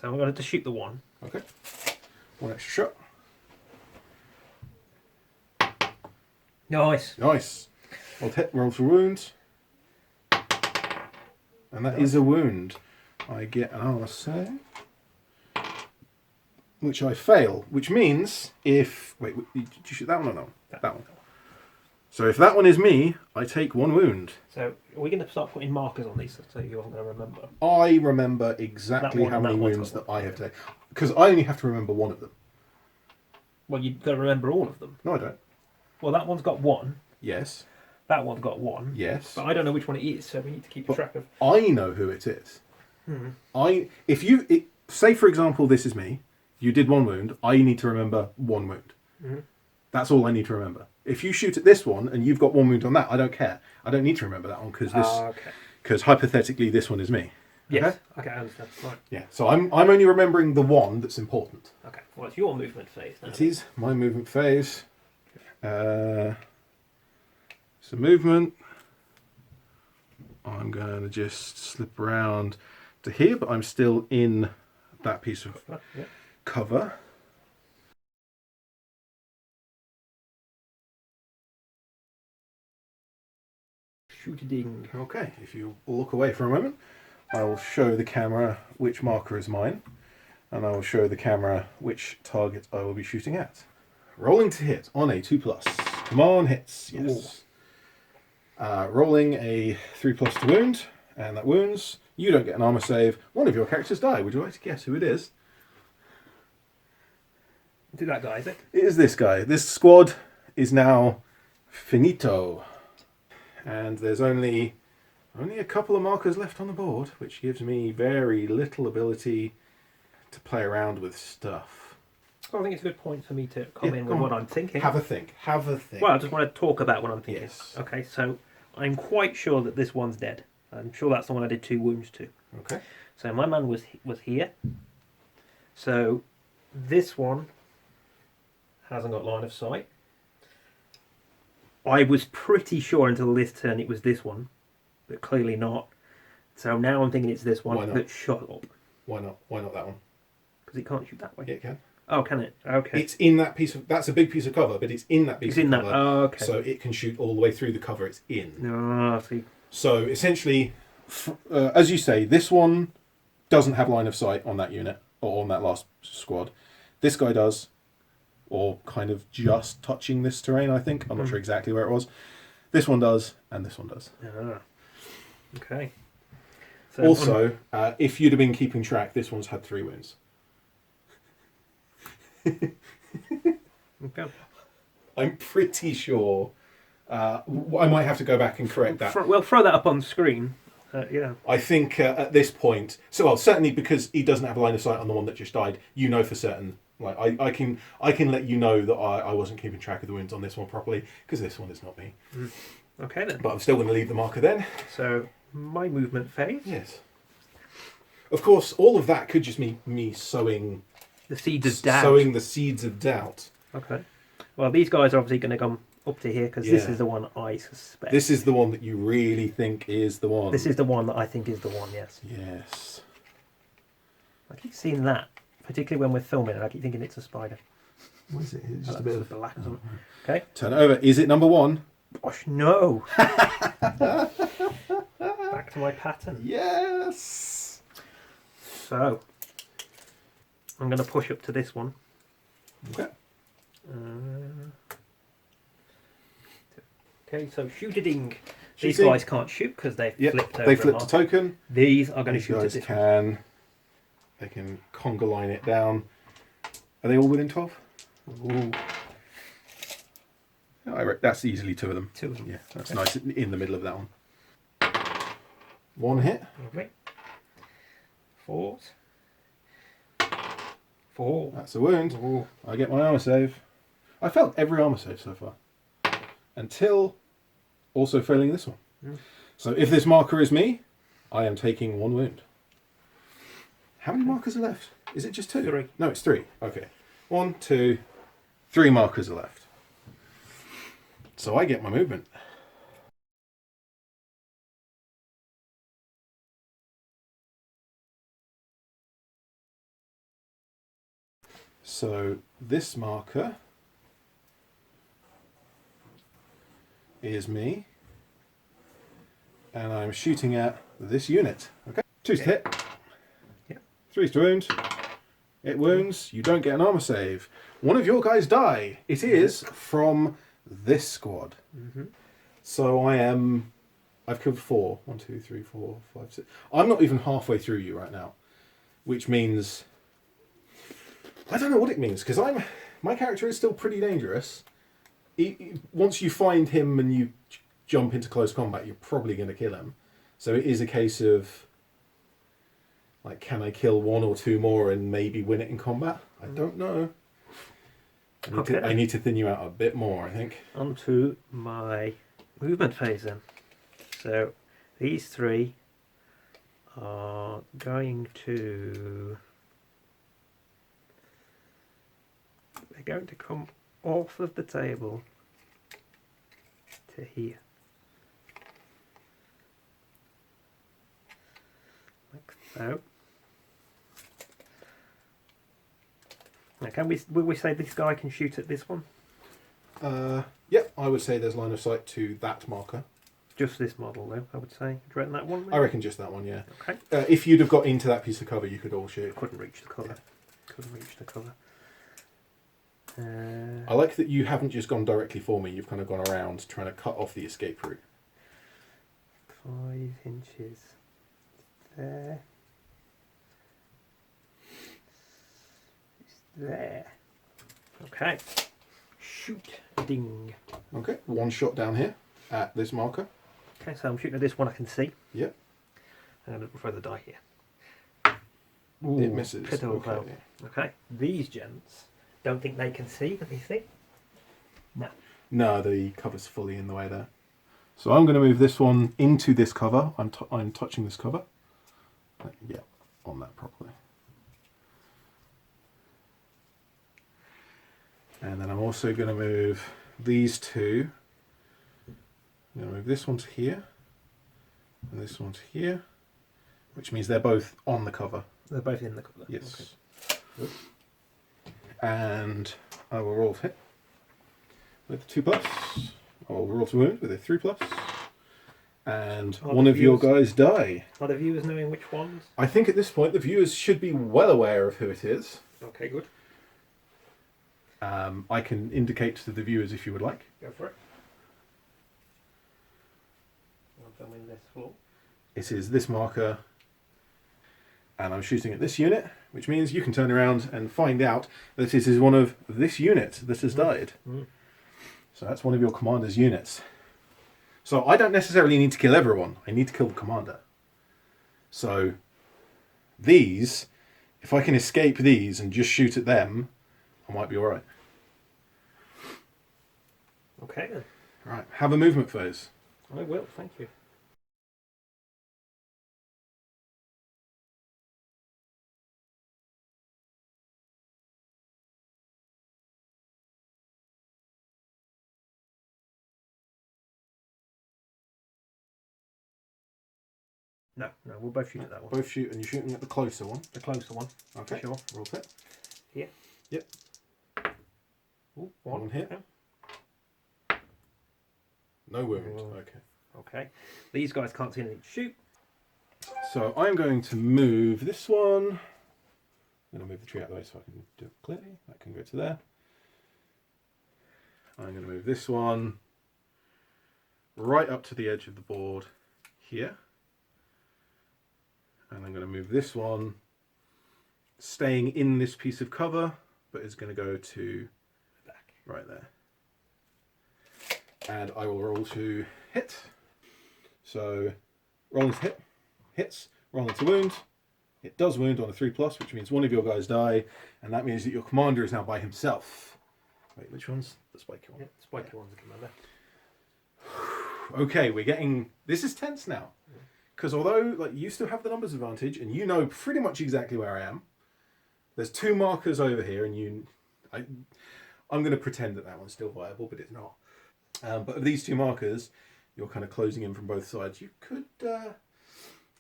[SPEAKER 1] So I'm going to shoot the 1.
[SPEAKER 2] Okay. 1 extra shot.
[SPEAKER 1] Nice.
[SPEAKER 2] Nice. Roll for wounds. And that is a wound. I get an armor save, which I fail, which means if... Wait, did you shoot that one or no? That one. So if that one is me, I take 1 wound.
[SPEAKER 1] So are we going to start putting markers on these so you're going to remember?
[SPEAKER 2] I remember exactly how many wounds that I have taken. Because I only have to remember 1 of them.
[SPEAKER 1] Well, you've got to remember all of them.
[SPEAKER 2] No, I don't.
[SPEAKER 1] Well, that one's got 1.
[SPEAKER 2] Yes.
[SPEAKER 1] That one's got 1.
[SPEAKER 2] Yes.
[SPEAKER 1] But I don't know which one it is, so we need to keep track of...
[SPEAKER 2] I know who it is. Say, for example, this is me. You did 1 wound. I need to remember 1 wound. That's all I need to remember. If you shoot at this one and you've got 1 wound on that, I don't care. I don't need to remember that one because hypothetically this one is me.
[SPEAKER 1] Yes. Okay, I understand. Right.
[SPEAKER 2] Yeah. So I'm only remembering the one that's important.
[SPEAKER 1] Okay. Well, it's your movement phase now.
[SPEAKER 2] It is my movement phase. So movement. I'm going to just slip around to here, but I'm still in that piece of cover.
[SPEAKER 1] Shoot a ding.
[SPEAKER 2] Okay, if you look away for a moment, I will show the camera which marker is mine, and I will show the camera which target I will be shooting at. Rolling to hit on a 2+. Come on, hits. Yes. Rolling a 3+ to wound, and that wounds. You don't get an armor save. One of your characters die. Would you like to guess who it is?
[SPEAKER 1] Do that guy, is it?
[SPEAKER 2] It is this guy. This squad is now finito. And there's only a couple of markers left on the board, which gives me very little ability to play around with stuff.
[SPEAKER 1] Well, I think it's a good point for me to come in with what I'm thinking.
[SPEAKER 2] Have a think.
[SPEAKER 1] Well, I just want to talk about what I'm thinking.
[SPEAKER 2] Yes.
[SPEAKER 1] Okay, so I'm quite sure that this one's dead. I'm sure that's the one I did 2 wounds to.
[SPEAKER 2] Okay.
[SPEAKER 1] So my man was here. So this one hasn't got line of sight. I was pretty sure until this turn it was this one, but clearly not. So now I'm thinking it's this one that shot up.
[SPEAKER 2] Why not? Why not that one?
[SPEAKER 1] Because it can't shoot that way.
[SPEAKER 2] Yeah, it can.
[SPEAKER 1] Oh, can it? Okay.
[SPEAKER 2] It's in that piece of... That's a big piece of cover, but it's in that piece of cover.
[SPEAKER 1] Oh, okay.
[SPEAKER 2] So it can shoot all the way through the cover it's in.
[SPEAKER 1] Oh, I see.
[SPEAKER 2] So essentially, as you say, this one doesn't have line of sight on that unit, or on that last squad. This guy does. Or kind of just touching this terrain, I think. I'm not sure exactly where it was. This one does, and this one does.
[SPEAKER 1] Okay. So
[SPEAKER 2] also, if you'd have been keeping track, this one's had 3 wounds.
[SPEAKER 1] Okay.
[SPEAKER 2] I'm pretty sure. I might have to go back and correct that.
[SPEAKER 1] We'll throw that up on the screen. Yeah.
[SPEAKER 2] I think at this point, certainly because he doesn't have a line of sight on the one that just died, you know for certain. Like I can let you know that I wasn't keeping track of the wounds on this one properly because this one is not me.
[SPEAKER 1] Okay then.
[SPEAKER 2] But I'm still going to leave the marker then.
[SPEAKER 1] So my movement phase.
[SPEAKER 2] Yes. Of course, all of that could just be me sowing
[SPEAKER 1] the seeds of doubt.
[SPEAKER 2] Sowing the seeds of doubt.
[SPEAKER 1] Okay. Well, these guys are obviously going to come up to here because this is the one I suspect.
[SPEAKER 2] This is the one that you really think is the one.
[SPEAKER 1] This is the one that I think is the one. Yes.
[SPEAKER 2] Yes.
[SPEAKER 1] I keep seeing that. Particularly when we're filming, and I keep thinking it's a spider.
[SPEAKER 2] What is it? It's just a bit of
[SPEAKER 1] black or something. Okay.
[SPEAKER 2] Turn it over. Is it number 1?
[SPEAKER 1] Gosh, no. Back to my pattern.
[SPEAKER 2] Yes.
[SPEAKER 1] So, I'm going to push up to this one.
[SPEAKER 2] Okay.
[SPEAKER 1] Okay, so shoot a ding. These guys can't shoot because they've flipped over.
[SPEAKER 2] They flipped a token.
[SPEAKER 1] These are going to shoot at this
[SPEAKER 2] one. They can conga line it down. Are they all within 12?
[SPEAKER 1] Ooh.
[SPEAKER 2] That's easily 2 of them.
[SPEAKER 1] 2 of them.
[SPEAKER 2] Yeah, that's nice in the middle of that one. 1 hit.
[SPEAKER 1] Okay. 4. 4.
[SPEAKER 2] That's a wound.
[SPEAKER 1] Ooh.
[SPEAKER 2] I get my armor save. I failed every armor save so far. Until also failing this one. So if this marker is me, I am taking 1 wound. How many markers are left? Is it just 2?
[SPEAKER 1] 3.
[SPEAKER 2] No, it's 3. Okay. 1, 2, 3 markers are left. So I get my movement. So this marker is me, and I'm shooting at this unit. Okay, 2's to hit, 3's to wound. It wounds. You don't get an armor save. One of your guys die. It is from this squad. So I've killed 4. 1, 2, 3, 4, 5, 6. I'm not even halfway through you right now, which means I don't know what it means, because my character is still pretty dangerous. Once you find him and you jump into close combat, you're probably going to kill him. So it is a case of, like, can I kill 1 or 2 more and maybe win it in combat? I don't know. I need to thin you out a bit more, I think.
[SPEAKER 1] On to my movement phase then. So these 3 are going to... They're going to come off of the table to here. Like so. Now, will we say this guy can shoot at this one?
[SPEAKER 2] Yep, I would say there's line of sight to that marker.
[SPEAKER 1] Just this model, though, I would say. Do you reckon that one? Maybe?
[SPEAKER 2] I reckon just that one, yeah.
[SPEAKER 1] Okay.
[SPEAKER 2] If you'd have got into that piece of cover, you could all shoot.
[SPEAKER 1] Couldn't reach the cover. Yeah. Couldn't reach the cover.
[SPEAKER 2] I like that you haven't just gone directly for me. You've kind of gone around trying to cut off the escape route.
[SPEAKER 1] 5 inches there. There. Okay. Shoot. Ding.
[SPEAKER 2] Okay, 1 shot down here at this marker.
[SPEAKER 1] Okay, so I'm shooting at this one I can see.
[SPEAKER 2] Yep.
[SPEAKER 1] I'm going to throw the die here. Ooh,
[SPEAKER 2] it misses.
[SPEAKER 1] Okay. Okay. These gents don't think they can see. Let me see. No.
[SPEAKER 2] No, the cover's fully in the way there. So I'm going to move this one into this cover. I'm touching this cover. Yeah, on that properly. And then I'm also going to move these 2. I'm going to move this one to here, and this one to here, which means they're both on the cover.
[SPEAKER 1] They're both in the cover.
[SPEAKER 2] Yes.
[SPEAKER 1] Okay.
[SPEAKER 2] And I will roll to hit with a 2+. I will roll to wound with a 3+. And one of your guys die.
[SPEAKER 1] Are the viewers knowing which ones?
[SPEAKER 2] I think at this point the viewers should be well aware of who it is.
[SPEAKER 1] Okay, good.
[SPEAKER 2] I can indicate to the viewers if you would like.
[SPEAKER 1] Go for it. I'll come in this floor.
[SPEAKER 2] It is this marker, and I'm shooting at this unit, which means you can turn around and find out that it is one of this unit that has died. So that's one of your commander's units. So I don't necessarily need to kill everyone. I need to kill the commander. So these, if I can escape these and just shoot at them, I might be alright.
[SPEAKER 1] Okay then.
[SPEAKER 2] Right, have a movement phase.
[SPEAKER 1] I will, thank you. No, we'll both shoot at that one.
[SPEAKER 2] Both shoot, and you're shooting at the closer one.
[SPEAKER 1] The closer one.
[SPEAKER 2] Okay,
[SPEAKER 1] Sure.
[SPEAKER 2] roll hit.
[SPEAKER 1] Here.
[SPEAKER 2] Yep.
[SPEAKER 1] Ooh,
[SPEAKER 2] One hit.
[SPEAKER 1] Okay.
[SPEAKER 2] No wound. Okay.
[SPEAKER 1] Okay. These guys can't see anything to shoot.
[SPEAKER 2] So I'm going to move this one. I'm going to move the tree out of the way so I can do it clearly. That can go to there. I'm going to move this one right up to the edge of the board here. And I'm going to move this one staying in this piece of cover, but it's going to go to the back right there. And I will roll to hit. So rolling to hit, hits, rolling to wound. It does wound on a 3+, which means one of your guys die, and that means that your commander is now by himself. Wait, which one's the spiky one?
[SPEAKER 1] Yeah, the spiky one's the commander.
[SPEAKER 2] Okay, we're getting... This is tense now. Because although like you still have the numbers advantage, and you know pretty much exactly where I am, there's 2 markers over here, and I'm going to pretend that one's still viable, but it's not. But of these 2 markers, you're kind of closing in from both sides. You could...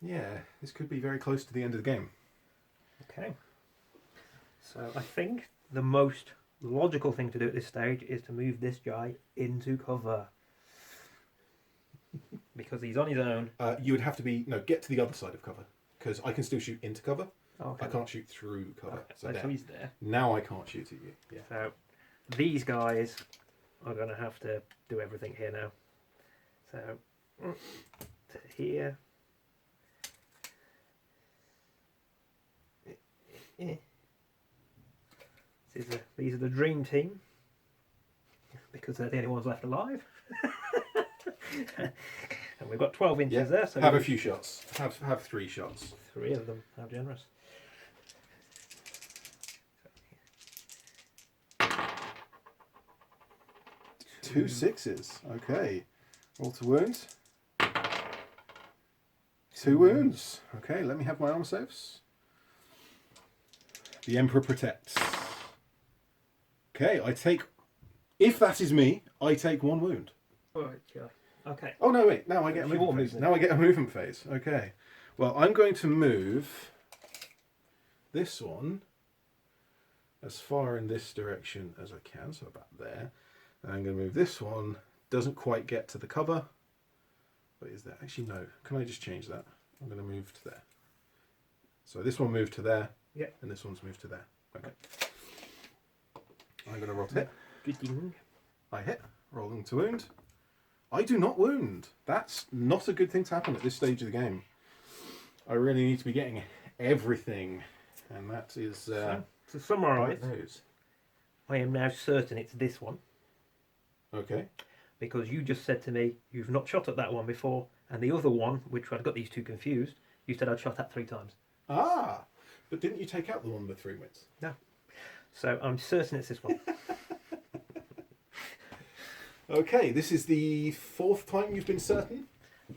[SPEAKER 2] yeah, this could be very close to the end of the game.
[SPEAKER 1] Okay. So I think the most logical thing to do at this stage is to move this guy into cover. Because he's on his own.
[SPEAKER 2] You would have to get to the other side of cover, because I can still shoot into cover.
[SPEAKER 1] Okay.
[SPEAKER 2] I can't shoot through cover.
[SPEAKER 1] Okay.
[SPEAKER 2] So
[SPEAKER 1] He's there.
[SPEAKER 2] now I can't shoot at you. Yeah.
[SPEAKER 1] So these guys are going to have to do everything here now. So to here. These are the dream team, because they're the only ones left alive. And we've got 12 inches there. So
[SPEAKER 2] have a few shots. Have 3 shots.
[SPEAKER 1] 3 of them. How generous.
[SPEAKER 2] Two 6s. Okay. Roll to wound. 2 wounds. Okay, let me have my armor saves. The Emperor protects. Okay, I take... If that is me, I take 1 wound.
[SPEAKER 1] Right, yeah. Okay.
[SPEAKER 2] Oh, no, wait. Now I get a movement phase. Now I get a movement phase. Okay. Well, I'm going to move this one as far in this direction as I can, so about there. And I'm going to move this one. Doesn't quite get to the cover. But is there... Actually, no. Can I just change that? I'm going to move to there. So this one moved to there.
[SPEAKER 1] Yeah.
[SPEAKER 2] And this one's moved to there. Okay. I'm going to roll to hit.
[SPEAKER 1] Good thing.
[SPEAKER 2] I hit. Rolling to wound. I do not wound. That's not a good thing to happen at this stage of the game. I really need to be getting everything. And that is...
[SPEAKER 1] So, to summarise, I am now certain it's this one.
[SPEAKER 2] Okay.
[SPEAKER 1] Because you just said to me, you've not shot at that one before, and the other one, which I'd got these two confused, you said I'd shot at 3 times.
[SPEAKER 2] Ah! But didn't you take out the one with 3 wins?
[SPEAKER 1] No. So I'm certain it's this one.
[SPEAKER 2] Okay, this is the 4th time you've been certain?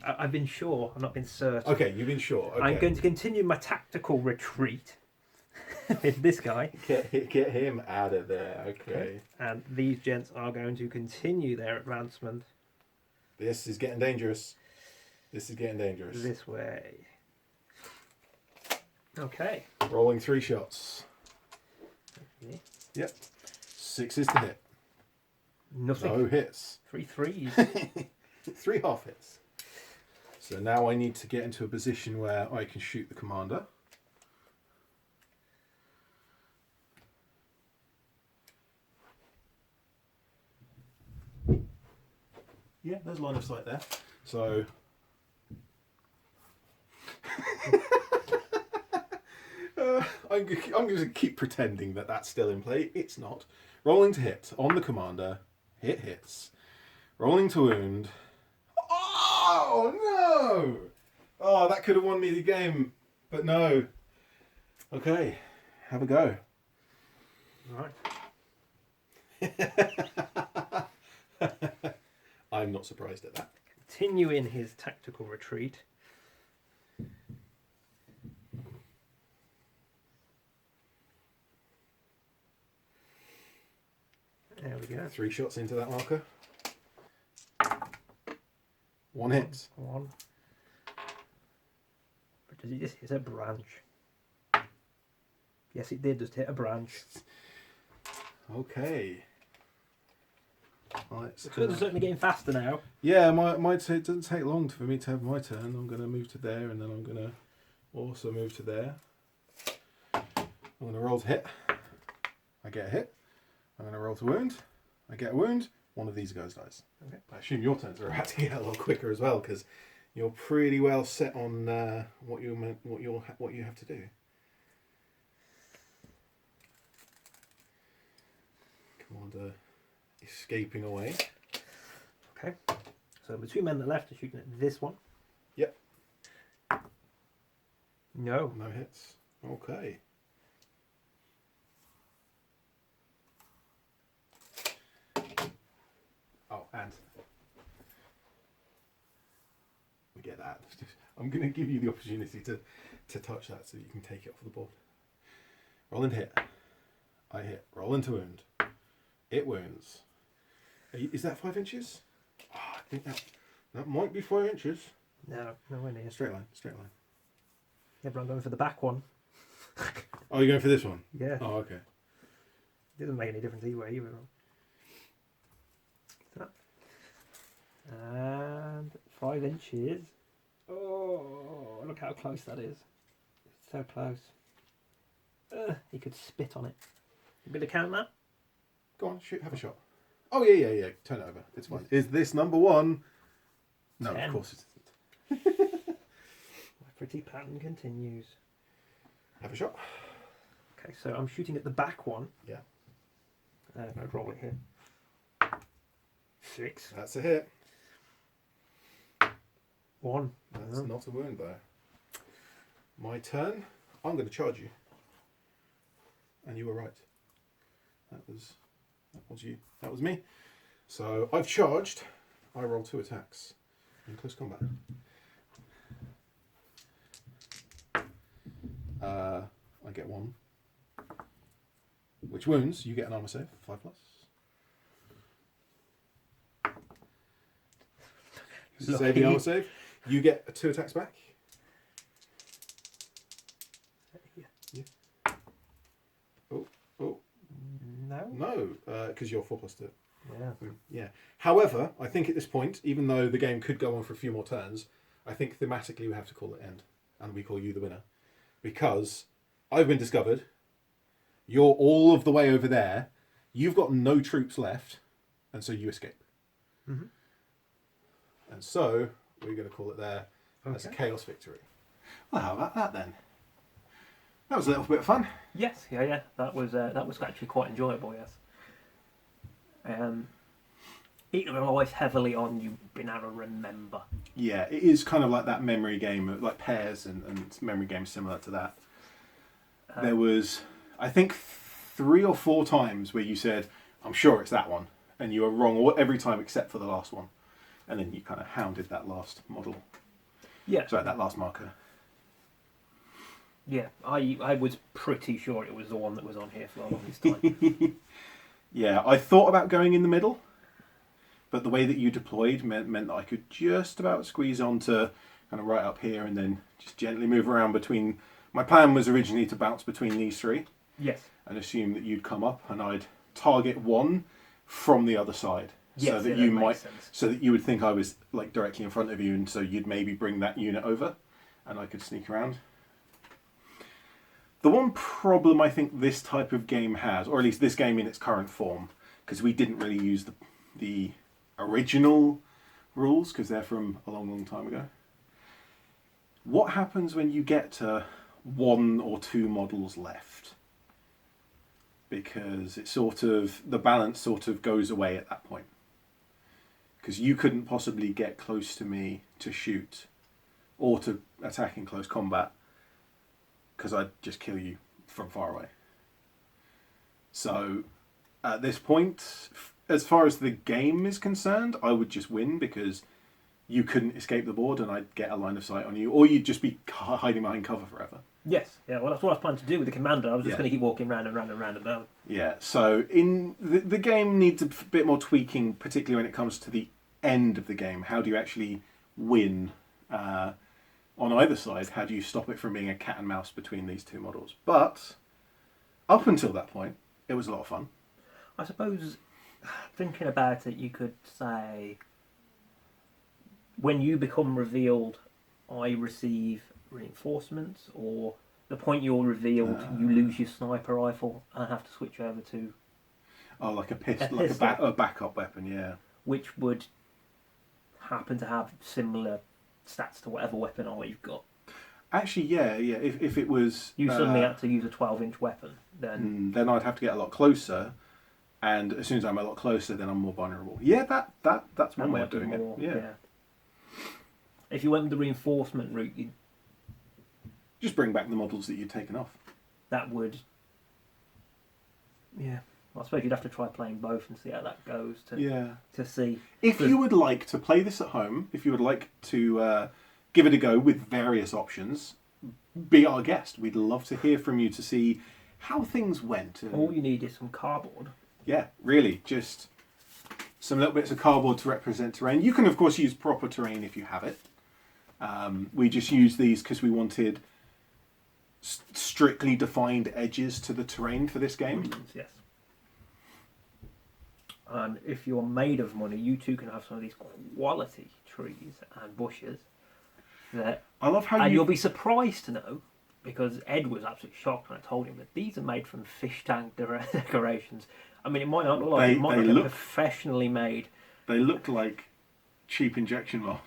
[SPEAKER 1] I've been sure, I've not been certain.
[SPEAKER 2] Okay, you've been sure. Okay.
[SPEAKER 1] I'm going to continue my tactical retreat with this guy.
[SPEAKER 2] Get him out of there, okay.
[SPEAKER 1] And these gents are going to continue their advancement.
[SPEAKER 2] This is getting dangerous. This is getting dangerous.
[SPEAKER 1] This way. Okay.
[SPEAKER 2] Rolling 3 shots.
[SPEAKER 1] Okay.
[SPEAKER 2] Yep. 6s to hit.
[SPEAKER 1] Nothing.
[SPEAKER 2] No hits.
[SPEAKER 1] 3 threes.
[SPEAKER 2] 3 half hits. So now I need to get into a position where I can shoot the commander. Yeah, there's line of sight there. So... I'm going to keep pretending that that's still in play. It's not. Rolling to hit on the commander. Hit hits. Rolling to wound. Oh, no! Oh, that could have won me the game, but no. Okay, have a go.
[SPEAKER 1] Right.
[SPEAKER 2] I'm not surprised at that.
[SPEAKER 1] Continuing his tactical retreat. There we go.
[SPEAKER 2] 3 shots into that marker. 1 hit.
[SPEAKER 1] 1. But does it just hit a branch? Yes, it did just hit a branch.
[SPEAKER 2] Okay.
[SPEAKER 1] It's certainly getting faster now.
[SPEAKER 2] Yeah, it doesn't take long for me to have my turn. I'm going to move to there, and then I'm going to also move to there. I'm going to roll to hit. I get a hit. I'm going to roll to wound. I get a wound. One of these guys dies.
[SPEAKER 1] Okay.
[SPEAKER 2] I assume your turns are about to get a lot quicker as well, because you're pretty well set on what you have to do. Commander escaping away.
[SPEAKER 1] Okay. So the 2 men that are left are shooting at this one.
[SPEAKER 2] Yep.
[SPEAKER 1] No.
[SPEAKER 2] No hits. Okay. Oh, and we get that. I'm going to give you the opportunity to touch that so you can take it off the board. Roll and hit. I hit. Roll into wound. It wounds. Is that 5 inches? Oh, I think that might be 5 inches.
[SPEAKER 1] No, nowhere near.
[SPEAKER 2] Straight line, straight line.
[SPEAKER 1] Yeah, but I'm going for the back one.
[SPEAKER 2] Oh, you're going for this one?
[SPEAKER 1] Yeah.
[SPEAKER 2] Oh, okay.
[SPEAKER 1] doesn't make any difference either way. That. And 5 inches. Oh, look how close that is. It's so close. You could spit on it. You better count that?
[SPEAKER 2] Go on, shoot, have a shot. Oh, yeah. Turn it over. It's fine. Is this number 1? No,
[SPEAKER 1] 10.
[SPEAKER 2] of course it isn't.
[SPEAKER 1] My pretty pattern continues.
[SPEAKER 2] Have a shot.
[SPEAKER 1] Okay, so I'm shooting at the back one.
[SPEAKER 2] Yeah.
[SPEAKER 1] No problem here. 6.
[SPEAKER 2] That's a hit.
[SPEAKER 1] 1.
[SPEAKER 2] That's not a wound, though. My turn. I'm going to charge you. And you were right. That was you. That was me. So I've charged. I roll 2 attacks in close combat. I get 1. Which wounds, you get an armor save, 5+. Save the armor save. You get 2 attacks back. Yeah. Oh. No, because you're 4+2.
[SPEAKER 1] Yeah.
[SPEAKER 2] Yeah. However, I think at this point, even though the game could go on for a few more turns, I think thematically we have to call it end. And we call you the winner. Because I've been discovered. You're all of the way over there. You've got no troops left. And so you escape.
[SPEAKER 1] Mm-hmm.
[SPEAKER 2] And so we're going to call it there as a chaos victory. Well, how about that then? That was a little bit of fun.
[SPEAKER 1] Yes, yeah. That was actually quite enjoyable. Yes. It relies heavily on you being able to remember.
[SPEAKER 2] Yeah, it is kind of like that memory game, like Pairs and memory games similar to that. There was, I think, 3 or 4 times where you said, "I'm sure it's that one," and you were wrong every time except for the last one, and then you kind of hounded that last model.
[SPEAKER 1] Yeah.
[SPEAKER 2] Sorry, that last marker.
[SPEAKER 1] Yeah, I was pretty sure it was the one that was on here for the longest time.
[SPEAKER 2] Yeah, I thought about going in the middle, but the way that you deployed meant that I could just about squeeze onto kind of right up here and then just gently move around between. My plan was originally to bounce between these 3.
[SPEAKER 1] Yes.
[SPEAKER 2] And assume that you'd come up and I'd target one from the other side.
[SPEAKER 1] Yes,
[SPEAKER 2] so that
[SPEAKER 1] yeah,
[SPEAKER 2] you
[SPEAKER 1] that
[SPEAKER 2] might
[SPEAKER 1] makes sense.
[SPEAKER 2] so that you would think I was like directly in front of you, and so you'd maybe bring that unit over and I could sneak around. The one problem I think this type of game has, or at least this game in its current form, because we didn't really use the original rules because they're from a long time ago. What happens when you get to 1 or 2 models left? Because it sort of, the balance sort of goes away at that point. Because you couldn't possibly get close to me to shoot or to attack in close combat, because I'd just kill you from far away. So at this point, as far as the game is concerned, I would just win because you couldn't escape the board and I'd get a line of sight on you, or you'd just be hiding behind cover forever.
[SPEAKER 1] Yes, yeah, well that's what I was planning to do with the commander. I was just going to keep walking round and round and round and round. Yeah,
[SPEAKER 2] so in the game needs a bit more tweaking, particularly when it comes to the end of the game. How do you actually win on either side? How do you stop it from being a cat and mouse between these 2 models? But up until that point, it was a lot of fun.
[SPEAKER 1] I suppose, thinking about it, you could say, when you become revealed, I receive reinforcements, or the point you're revealed, you lose your sniper rifle and have to switch over to...
[SPEAKER 2] Oh, like a pistol, like a backup weapon, yeah.
[SPEAKER 1] Which would happen to have similar stats to whatever weapon you've got.
[SPEAKER 2] Actually, yeah. If it was...
[SPEAKER 1] You suddenly had to use a 12-inch weapon, then...
[SPEAKER 2] Then I'd have to get a lot closer, and as soon as I'm a lot closer, then I'm more vulnerable. Yeah, that's one way of doing it. Yeah.
[SPEAKER 1] If you went with the reinforcement route, you'd...
[SPEAKER 2] just bring back the models that you'd taken off.
[SPEAKER 1] That would... Yeah. Well, I suppose you'd have to try playing both and see how that goes to see.
[SPEAKER 2] If you would like to play this at home, if you would like to give it a go with various options, be our guest. We'd love to hear from you to see how things went.
[SPEAKER 1] All you need is some cardboard.
[SPEAKER 2] Yeah, really. Just some little bits of cardboard to represent terrain. You can, of course, use proper terrain if you have it. We just used these because we wanted strictly defined edges to the terrain for this game.
[SPEAKER 1] Yes. And if you're made of money, you too can have some of these quality trees and bushes. That,
[SPEAKER 2] I love how
[SPEAKER 1] and
[SPEAKER 2] you.
[SPEAKER 1] you'll be surprised to know, because Ed was absolutely shocked when I told him that these are made from fish tank decorations. I mean, it might not look like it might look professionally made.
[SPEAKER 2] They look like cheap injection molds.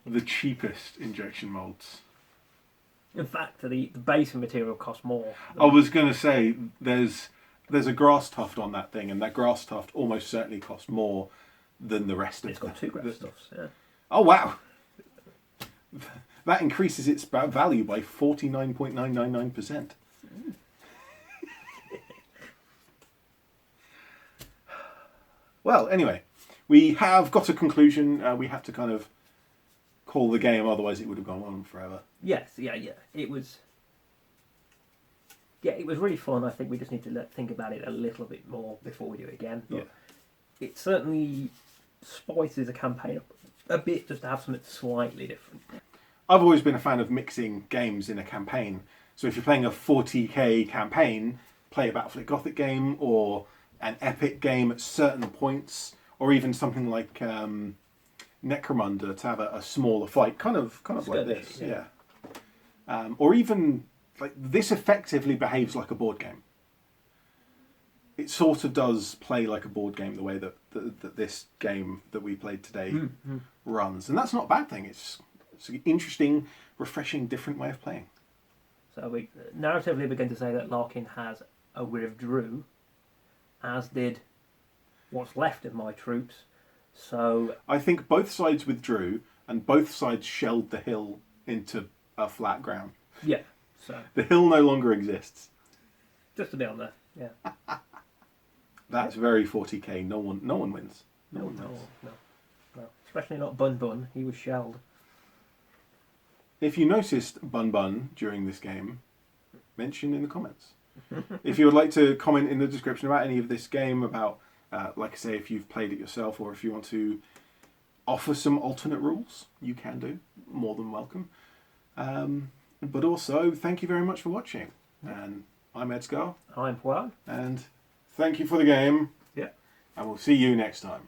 [SPEAKER 2] The cheapest injection molds.
[SPEAKER 1] In fact, the base material costs more.
[SPEAKER 2] I was going to say, there's a grass tuft on that thing, and that grass tuft almost certainly costs more than the rest of it.
[SPEAKER 1] It's got two grass tufts, yeah.
[SPEAKER 2] Oh, wow! That increases its value by 49.999%. Well, anyway, we have got a conclusion. We have to kind of call the game, otherwise it would have gone on forever.
[SPEAKER 1] Yes, yeah. It was really fun. I think we just need to think about it a little bit more before we do it again. But it certainly spices a campaign up a bit just to have something slightly different.
[SPEAKER 2] I've always been a fan of mixing games in a campaign. So if you're playing a 40k campaign, play a Battlefleet Gothic game or an epic game at certain points, or even something like Necromunda to have a smaller fight, kind of like this, yeah. Or even like this effectively behaves like a board game. It sort of does play like a board game the way that this game that we played today runs, and that's not a bad thing. It's an interesting, refreshing, different way of playing.
[SPEAKER 1] So we narratively begin to say that Larkin has withdrew, as did what's left of my troops. So
[SPEAKER 2] I think both sides withdrew, and both sides shelled the hill into a flat ground.
[SPEAKER 1] Yeah. So
[SPEAKER 2] the hill no longer exists.
[SPEAKER 1] Just a bit on there. Yeah.
[SPEAKER 2] That's very 40k. No one wins.
[SPEAKER 1] No. Especially not Bun Bun. He was shelled.
[SPEAKER 2] If you noticed Bun Bun during this game, mention in the comments. If you would like to comment in the description about any of this game, about, like I say, if you've played it yourself, or if you want to offer some alternate rules, you can do. More than welcome. But also, thank you very much for watching. And I'm ED-SKaR.
[SPEAKER 1] I'm Juan.
[SPEAKER 2] And thank you for the game.
[SPEAKER 1] Yeah.
[SPEAKER 2] And we'll see you next time.